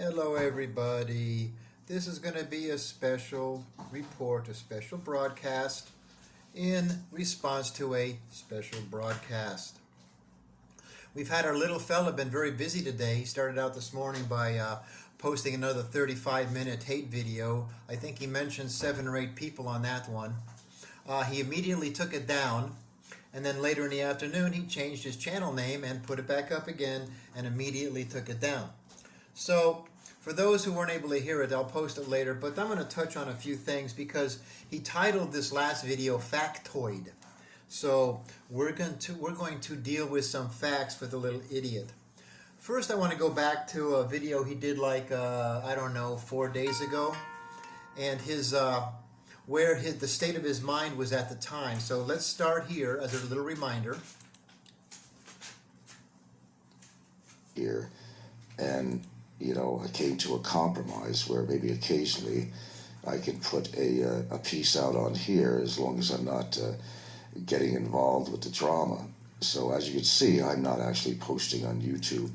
Hello everybody. This is going to be a special report, a special broadcast in response to a special broadcast. We've had our little fella been very busy today. He started out this morning by posting another 35-minute hate video. I think he mentioned 7 or 8 people on that one. He immediately took it down, and then later in the afternoon he changed his channel name and put it back up again and immediately took it down. So for those who weren't able to hear it, I'll post it later, but I'm going to touch on a few things because he titled this last video Factoid. So we're going to deal with some facts for the little idiot. First, I want to go back to a video he did like, I don't know, 4 days ago, and the state of his mind was at the time. So let's start here as a little reminder. Here, and I came to a compromise where maybe occasionally I can put a piece out on here as long as I'm not getting involved with the drama. So as you can see, I'm not actually posting on YouTube.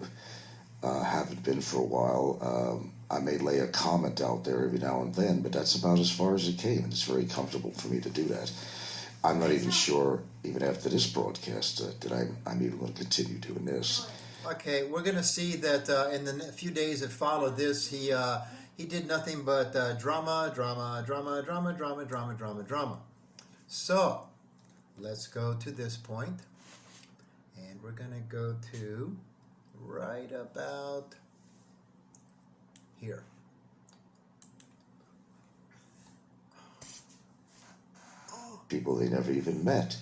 Haven't been for a while. I may lay a comment out there every now and then, but that's about as far as it came, and it's very comfortable for me to do that. I'm not even sure, even after this broadcast, that I'm even going to continue doing this. Okay, we're going to see that in the few days that followed this, he did nothing but drama. So, let's go to this point, and we're going to go to right about here. People they never even met.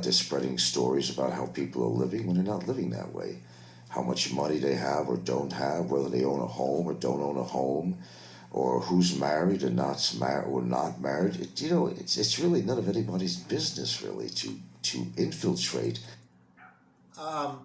They're spreading stories about how people are living when they're not living that way. How much money they have or don't have, whether they own a home or don't own a home, or who's married or not married. It's really none of anybody's business, really, to infiltrate.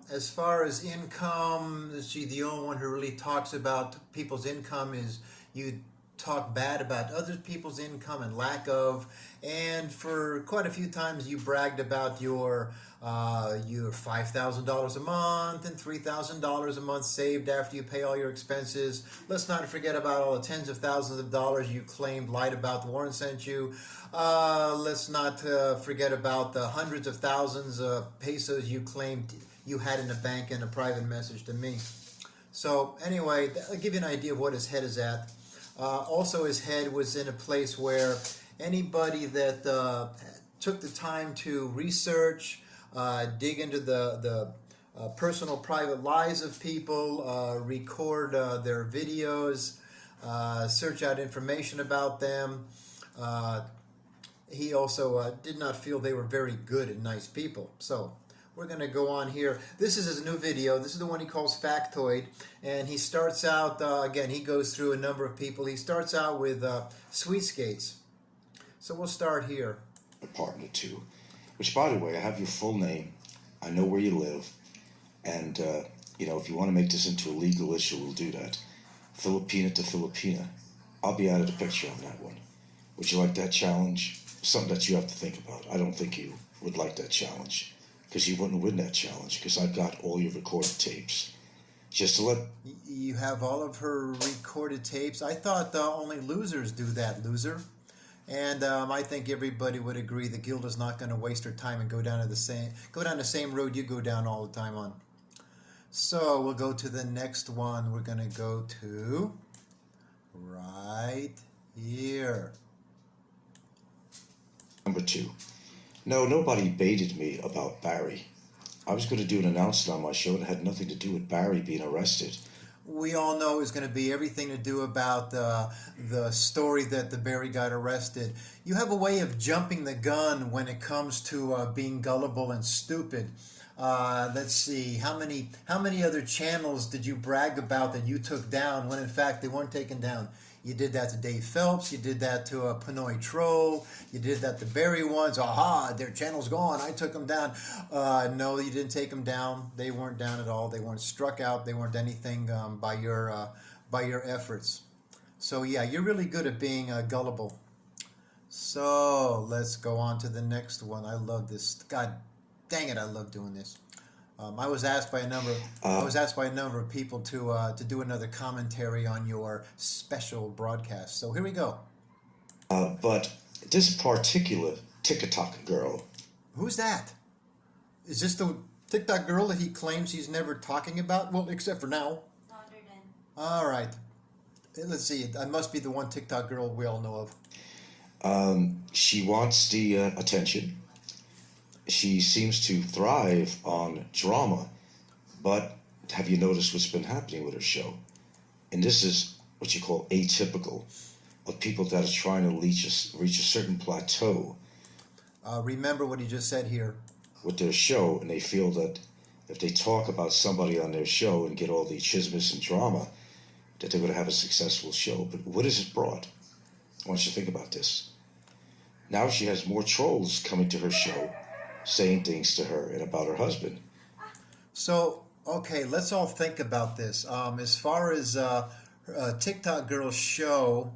As far as income, see, the only one who really talks about people's income is you talk bad about other people's income and lack of, and for quite a few times you bragged about your $5,000 a month and $3,000 a month saved after you pay all your expenses. Let's not forget about all the tens of thousands of dollars you claimed lied about Warren sent you. Let's not forget about the hundreds of thousands of pesos you claimed you had in the bank in a private message to me. So anyway, I'll give you an idea of what his head is at. Also, his head was in a place where anybody that took the time to research, dig into the personal private lives of people, record their videos, search out information about them. He also did not feel they were very good and nice people. So we're going to go on here. This is his new video. This is the one he calls Factoid. And he starts out, again, he goes through a number of people. He starts out with Sweet Skates. So we'll start here. Apartment 2, which, by the way, I have your full name. I know where you live. And, if you want to make this into a legal issue, we'll do that. Filipina to Filipina. I'll be out of the picture on that one. Would you like that challenge? Something that you have to think about. I don't think you would like that challenge, because you wouldn't win that challenge, because I've got all your recorded tapes. Just to let... You have all of her recorded tapes? I thought only losers do that, loser. And I think everybody would agree that Gilda's not going to waste her time and go down the same road you go down all the time on. So we'll go to the next one. We're going to go to right here. Number 2. No, nobody baited me about Barry. I was going to do an announcement on my show that had nothing to do with Barry being arrested. We all know it's going to be everything to do about the story that the Barry got arrested. You have a way of jumping the gun when it comes to being gullible and stupid. Let's see, how many other channels did you brag about that you took down when in fact they weren't taken down? You did that to Dave Phelps. You did that to a Pinoy Troll. You did that to Barry ones. Aha, their channel's gone. I took them down. No, you didn't take them down. They weren't down at all. They weren't struck out. They weren't anything by your efforts. So yeah, you're really good at being gullible. So let's go on to the next one. I love this. God dang it, I love doing this. I was asked by a number. I was asked by a number of people to do another commentary on your special broadcast. So here we go. But this particular TikTok girl, Who's that? Is this the TikTok girl that he claims he's never talking about? Well, except for now. Other than. All right. Let's see. It must be the one TikTok girl we all know of. she wants the attention. She seems to thrive on drama, but have you noticed what's been happening with her show? And this is what you call atypical of people that are trying to reach a certain plateau Remember what he just said here. with their show, and they feel that if they talk about somebody on their show and get all the chismes and drama, that they're going to have a successful show. But what has it brought? I want you to think about this. Now she has more trolls coming to her show, saying things to her and about her husband. So, okay, let's all think about this. As far as TikTok girl's show,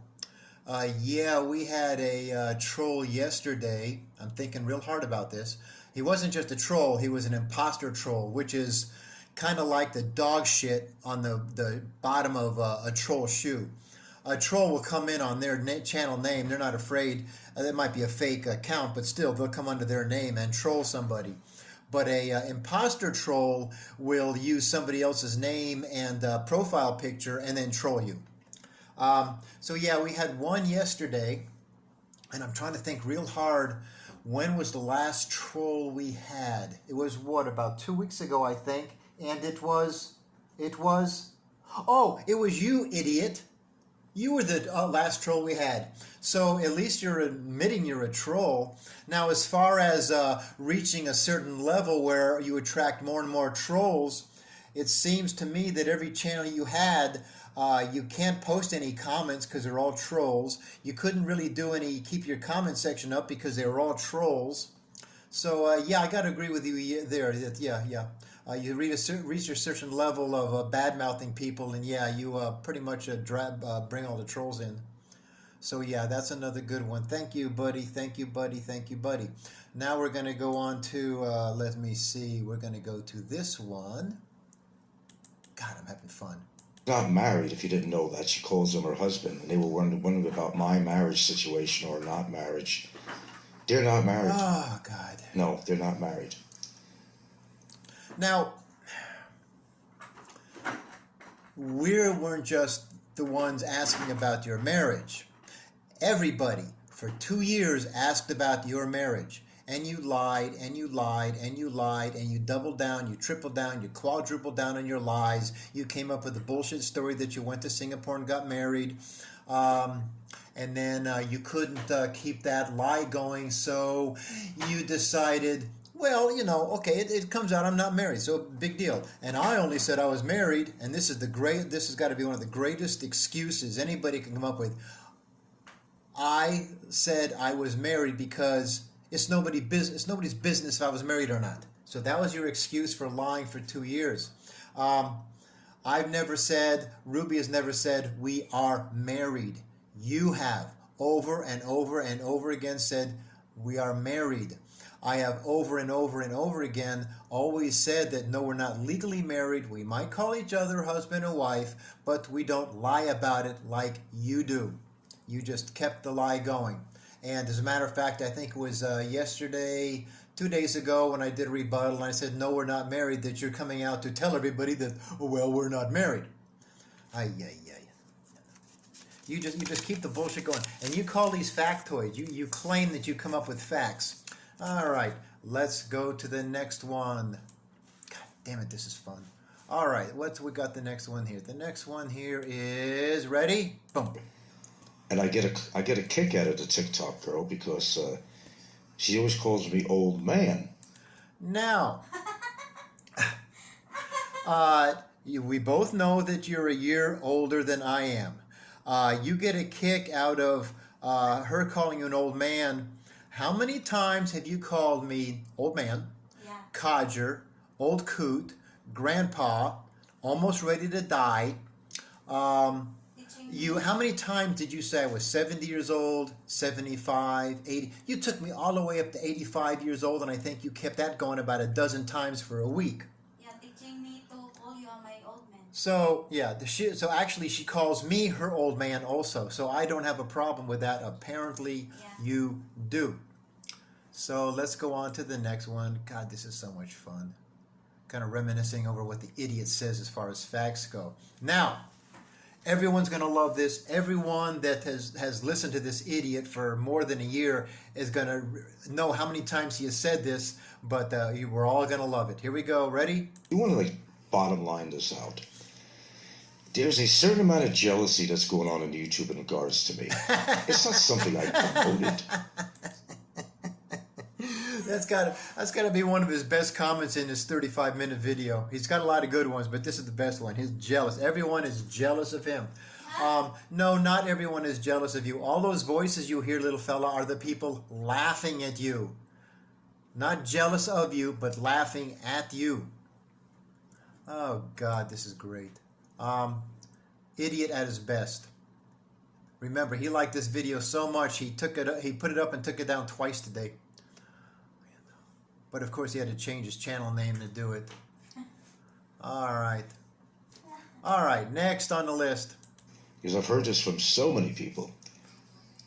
yeah, we had a troll yesterday. I'm thinking real hard about this. He wasn't just a troll, he was an imposter troll, which is kind of like the dog shit on the bottom of a troll shoe. A troll will come in on their channel name. They're not afraid. That might be a fake account, but still, they'll come under their name and troll somebody. But a imposter troll will use somebody else's name and profile picture and then troll you. So yeah, we had one yesterday, and I'm trying to think real hard. When was the last troll we had? It was what, about 2 weeks ago, I think. And it was, oh, it was you, idiot. You were the last troll we had. So at least you're admitting you're a troll. Now, as far as reaching a certain level where you attract more and more trolls, it seems to me that every channel you had, you can't post any comments because they're all trolls. You couldn't really keep your comment section up because they were all trolls. So yeah, I got to agree with you there. Yeah. You reach a certain level of bad-mouthing people, and yeah, you pretty much bring all the trolls in. So yeah, that's another good one. Thank you, buddy. Thank you, buddy. Thank you, buddy. Now we're going to go on to, let me see, we're going to go to this one. God, I'm having fun. Not married, if you didn't know that. She calls him her husband, and they were wondering about my marriage situation or not marriage. They're not married. Oh, God. No, they're not married. Now, we weren't just the ones asking about your marriage. Everybody for 2 years asked about your marriage. And you lied, and you lied, and you lied, and you doubled down, you tripled down, you quadrupled down on your lies. You came up with a bullshit story that you went to Singapore and got married. And then you couldn't keep that lie going, so you decided, well, you know, okay, it comes out I'm not married, so big deal. And I only said I was married, and this has got to be one of the greatest excuses anybody can come up with. I said I was married because it's nobody's business if I was married or not. So that was your excuse for lying for 2 years. I've never said, Ruby has never said, we are married. You have over and over and over again said, we are married. I have over and over and over again always said that no, we're not legally married. We might call each other husband and wife, but we don't lie about it like you do. You just kept the lie going. And as a matter of fact, I think it was yesterday, 2 days ago, when I did a rebuttal and I said, no, we're not married, that you're coming out to tell everybody that, oh, well, we're not married. Ay. You just keep the bullshit going. And you call these factoids. You claim that you come up with facts. All right, let's go to the next one. God damn it, this is fun. All right, we got the next one here? The next one here is, ready? Boom. And I get a kick out of the TikTok girl because she always calls me old man. Now, we both know that you're a year older than I am. You get a kick out of her calling you an old man. How many times have you called me old man, codger, old coot, grandpa, almost ready to die? How many times did you say I was 70 years old, 75, 80? You took me all the way up to 85 years old, and I think you kept that going about a dozen times for a week. So yeah, so actually she calls me her old man also. So I don't have a problem with that. Apparently you do. So let's go on to the next one. God, this is so much fun. Kind of reminiscing over what the idiot says as far as facts go. Now, everyone's going to love this. Everyone that has listened to this idiot for more than a year is going to know how many times he has said this, but we're all going to love it. Here we go. Ready? You want to bottom line this out. There's a certain amount of jealousy that's going on YouTube in regards to me. It's not something I promoted. That's got to be one of his best comments in this 35-minute video. He's got a lot of good ones, but this is the best one. He's jealous. Everyone is jealous of him. No, not everyone is jealous of you. All those voices you hear, little fella, are the people laughing at you. Not jealous of you, but laughing at you. Oh, God, this is great. Idiot at his best. Remember, he liked this video so much, he put it up and took it down twice today. But of course he had to change his channel name to do it. Alright, next on the list. Because I've heard this from so many people.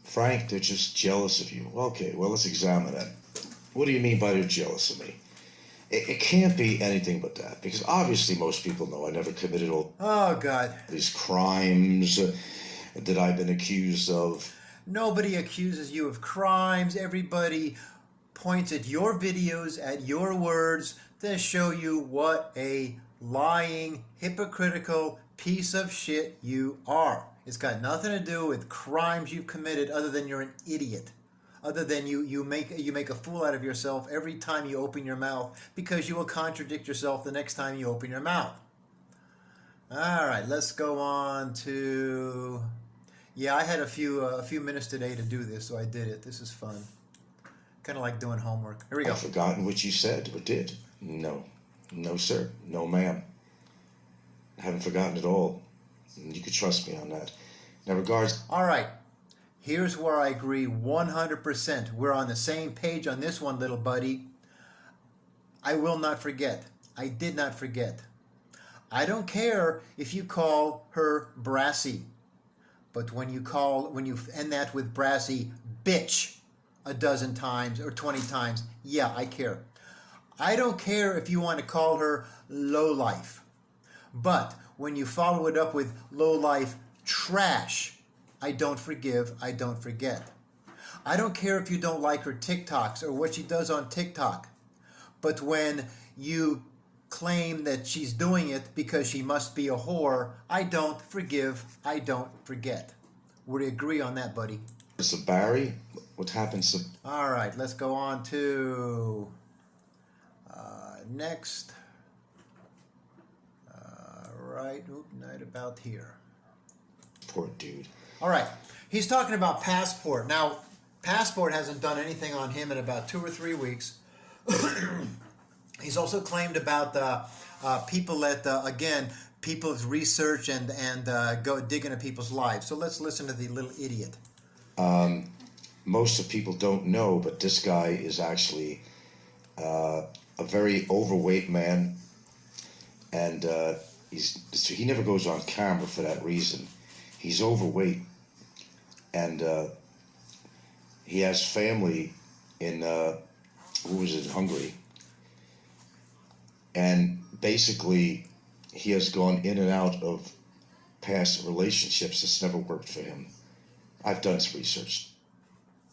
Frank, they're just jealous of you. Okay, well, let's examine that. What do you mean by they're jealous of me? It can't be anything but that. Because obviously most people know I never committed all these crimes that I've been accused of. Nobody accuses you of crimes. Everybody points at your videos, at your words, to show you what a lying, hypocritical piece of shit you are. It's got nothing to do with crimes you've committed other than you're an idiot. Other than you make a fool out of yourself every time you open your mouth, because you will contradict yourself the next time you open your mouth. All right, let's go on to... Yeah, I had a few minutes today to do this, so I did it. This is fun. Kind of like doing homework. Here we go. I've forgotten what you said or did. No. No, sir. No, ma'am. I haven't forgotten at all. You can trust me on that. Now, regards... All right. Here's where I agree 100%. We're on the same page on this one, little buddy. I will not forget. I did not forget. I don't care if you call her Brassy. But when you end that with Brassy, bitch, a dozen times or 20 times, yeah, I care. I don't care if you want to call her lowlife. But when you follow it up with lowlife trash, I don't forgive, I don't forget. I don't care if you don't like her TikToks or what she does on TikTok. But when you claim that she's doing it because she must be a whore, I don't forgive, I don't forget. We agree on that, buddy. So Barry, what happens to... All right, let's go on to next. Right about here. Poor dude. All right, he's talking about Passport. Now, Passport hasn't done anything on him in about 2 or 3 weeks. He's also claimed about people that, again, people's research and go dig into people's lives. So let's listen to the little idiot. Most of people don't know, but this guy is actually a very overweight man, and he never goes on camera for that reason. He's overweight, and he has family in Hungary, and basically he has gone in and out of past relationships that's never worked for him. I've done some research.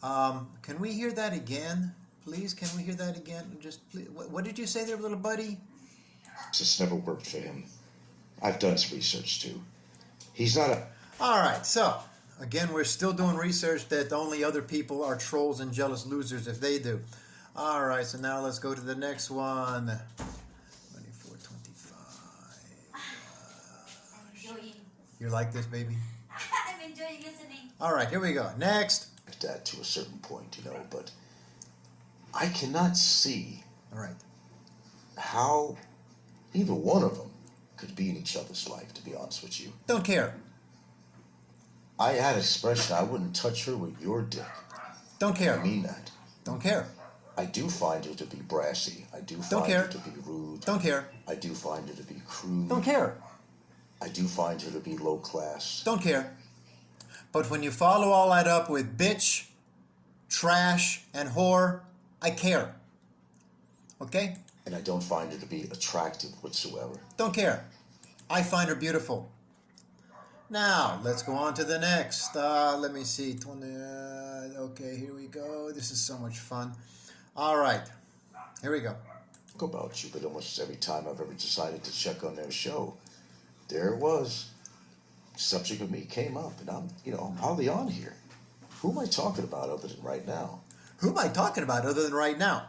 Can we hear that again, please? Can we hear that again? Just please. What did you say there, little buddy? It's never worked for him. I've done some research too. He's not a... All right, so again, we're still doing research that only other people are trolls and jealous losers if they do. All right, so now let's go to the next one. 2425. You like this, baby? I'm enjoying listening. All right, here we go. Next. That to a certain point, but I cannot see All right. how either one of them could be in each other's life, to be honest with you. Don't care. I had an expression, I wouldn't touch her with your dick. Don't care. I mean that. Don't care. I do find her to be brassy. I do Don't find care. her to be rude. Don't care. I do find her to be crude. Don't care. I do find her to be low class. Don't care. But when you follow all that up with bitch, trash, and whore, I care. Okay? And I don't find her to be attractive whatsoever. Don't care. I find her beautiful. Now, let's go on to the next. Let me see. Okay, here we go. This is so much fun. All right. Here we go. Talk about you, but almost every time I've ever decided to check on their show, there it was. Subject of me came up, and I'm hardly on here. Who am I talking about other than right now? Who am I talking about other than right now?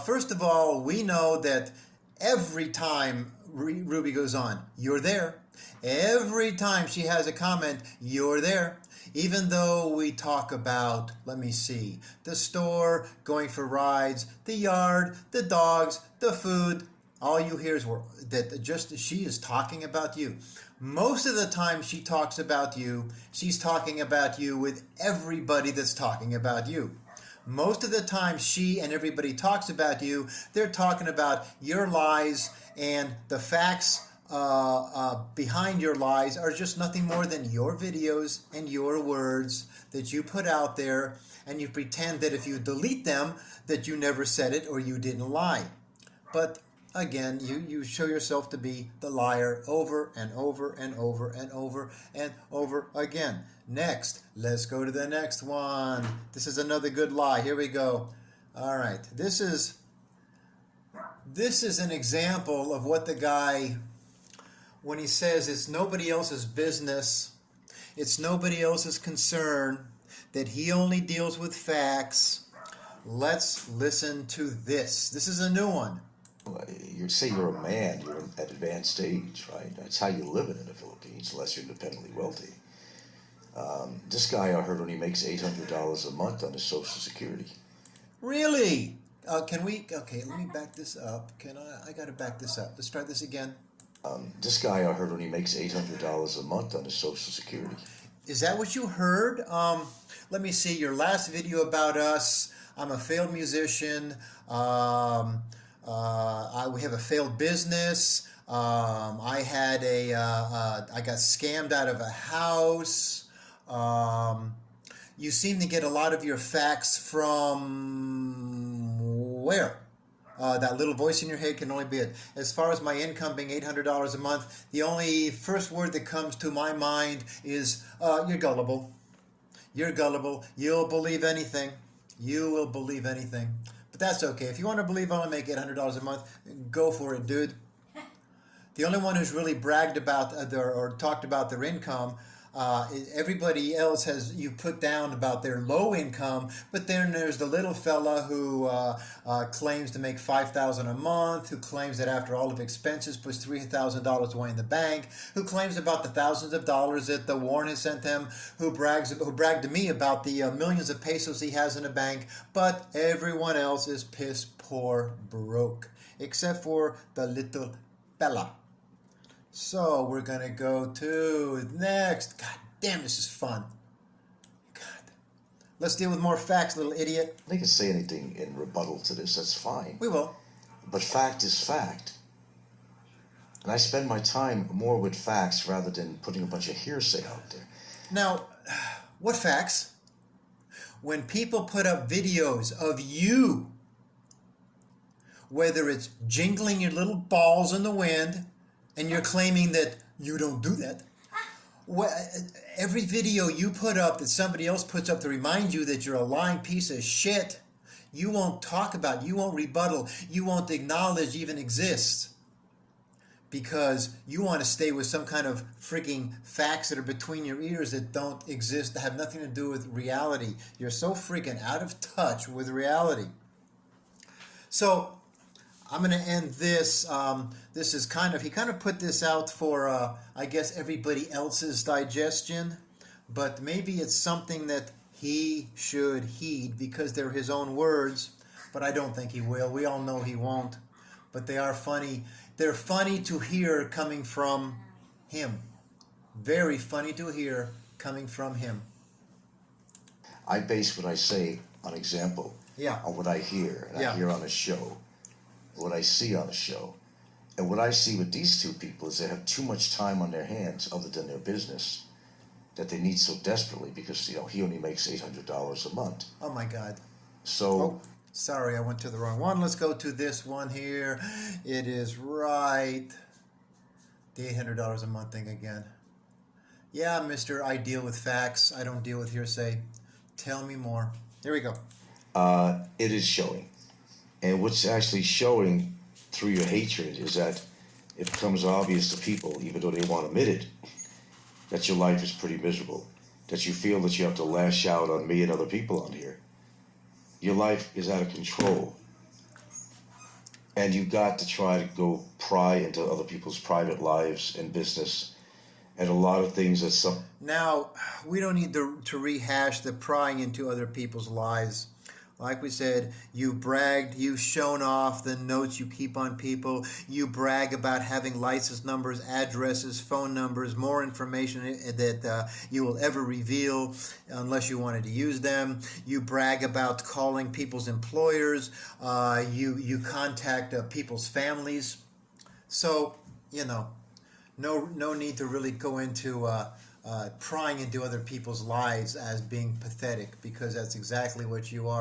First of all, we know that every time Ruby goes on, you're there. Every time she has a comment, you're there. Even though we talk about, let me see, the store, going for rides, the yard, the dogs, the food, all you hear is that just she is talking about you. Most of the time she talks about you, she's talking about you with everybody that's talking about you. Most of the time she and everybody talks about you, they're talking about your lies, and the facts behind your lies are just nothing more than your videos and your words that you put out there, and you pretend that if you delete them that you never said it or you didn't lie. But again, you show yourself to be the liar over and over and over and over and over again. Next, let's go to the next one. This is another good lie. Here we go. All right, this is an example of what the guy, when he says it's nobody else's business, it's nobody else's concern, that he only deals with facts. Let's listen to this. This is a new one. You say you're a man, you're at advanced age, right? That's how you live in the Philippines, unless you're independently wealthy. This guy, I heard, only makes $800 a month on his Social Security. Really? Okay, let me back this up. I gotta back this up. Let's try this again. This guy, I heard, only makes $800 a month on his Social Security. Is that what you heard? Let me see, your last video about us. I'm a failed musician. We have a failed business. I got scammed out of a house. You seem to get a lot of your facts from where? That little voice in your head can only be it. As far as my income being $800 a month, the only first word that comes to my mind is, you're gullible. You're gullible. You'll believe anything. You will believe anything. But that's okay. If you want to believe I only make $800 a month, go for it, dude. The only one who's really bragged about or talked about their income, everybody else has you put down about their low income, but then there's the little fella who claims to make $5,000 a month, who claims that after all of expenses puts $3,000 away in the bank, who claims about the thousands of dollars that the Warren has sent him, who bragged to me about the millions of pesos he has in the bank, but everyone else is piss poor broke, except for the little fella. So we're going to go to next. God damn, this is fun. God. Let's deal with more facts, little idiot. They can say anything in rebuttal to this, that's fine. We will. But fact is fact. And I spend my time more with facts rather than putting a bunch of hearsay out there. Now, what facts? When people put up videos of you, whether it's jingling your little balls in the wind, and you're claiming that you don't do that. Every video you put up that somebody else puts up to remind you that you're a lying piece of shit, you won't talk about, you won't rebuttal, you won't acknowledge even exists. Because you want to stay with some kind of freaking facts that are between your ears that don't exist, that have nothing to do with reality. You're so freaking out of touch with reality. So, I'm going to end this. This is he kind of put this out for, I guess, everybody else's digestion. But maybe it's something that he should heed because they're his own words. But I don't think he will. We all know he won't. But they are funny. They're funny to hear coming from him. Very funny to hear coming from him. I base what I say on example. Yeah. On what I hear. And I hear on a show. What I see on a show. And what I see with these two people is they have too much time on their hands other than their business that they need so desperately because, he only makes $800 a month. Oh my God. So, Oh, sorry, I went to the wrong one. Let's go to this one here. It is right. The $800 a month thing again. Yeah, mister, I deal with facts. I don't deal with hearsay. Tell me more. Here we go. it is showing. And what's actually showing through your hatred is that it becomes obvious to people, even though they won't admit it, that your life is pretty miserable. That you feel that you have to lash out on me and other people on here. Your life is out of control. And you've got to try to go pry into other people's private lives and business and a lot of things that some... Now, we don't need to rehash the prying into other people's lives. Like we said, you've bragged, you've shown off the notes you keep on people. You brag about having license numbers, addresses, phone numbers, more information that you will ever reveal unless you wanted to use them. You brag about calling people's employers. You contact people's families. So, no need to really go into prying into other people's lives as being pathetic, because that's exactly what you are.